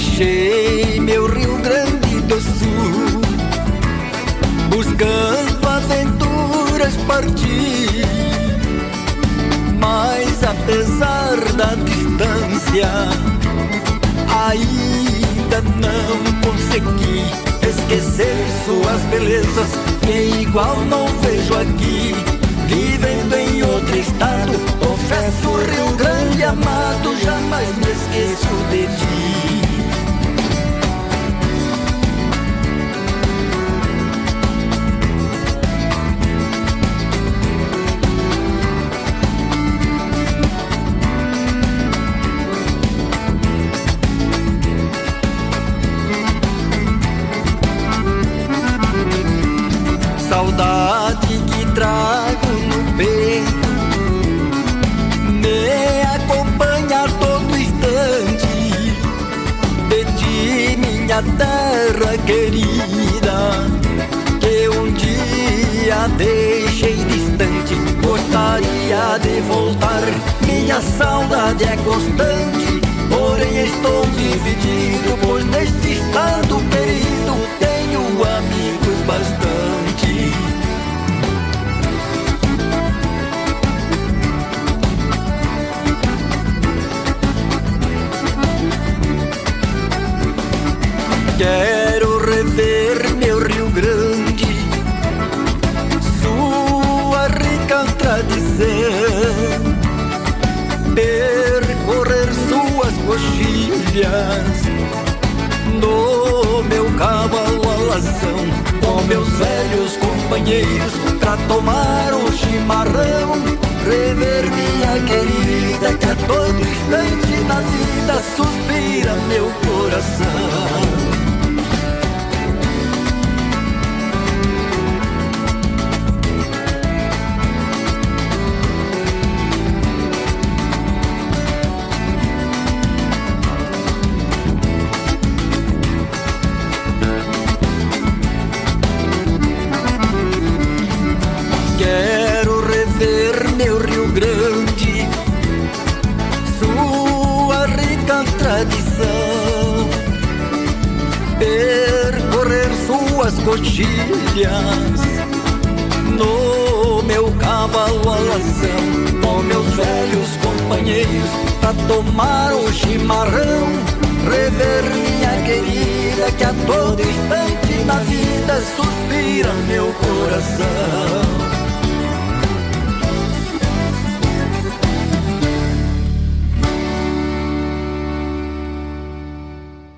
deixei meu Rio Grande do Sul, buscando aventuras parti, mas apesar da distância, ainda não consegui esquecer suas belezas, que igual não vejo aqui. Vivendo em outro estado, confesso, Rio Grande amado, jamais me esqueço de ti. Saudade que trago no peito me acompanha a todo instante. De ti, minha terra querida, que um dia deixei distante. Gostaria de voltar, minha saudade é constante. Porém estou dividido, pois neste estado querido tenho amigos bastante. Quero rever meu Rio Grande, sua rica tradição, percorrer suas coxilhas no meu cavalo alazão, com meus velhos companheiros pra tomar um chimarrão. Rever minha querida, que a todo instante na vida suspira meu coração. Quero rever meu Rio Grande, sua rica tradição, percorrer suas coxilhas no meu cavalo alazão, com meus velhos companheiros pra tomar um chimarrão. Rever minha querida, que a todo instante na vida suspira meu coração.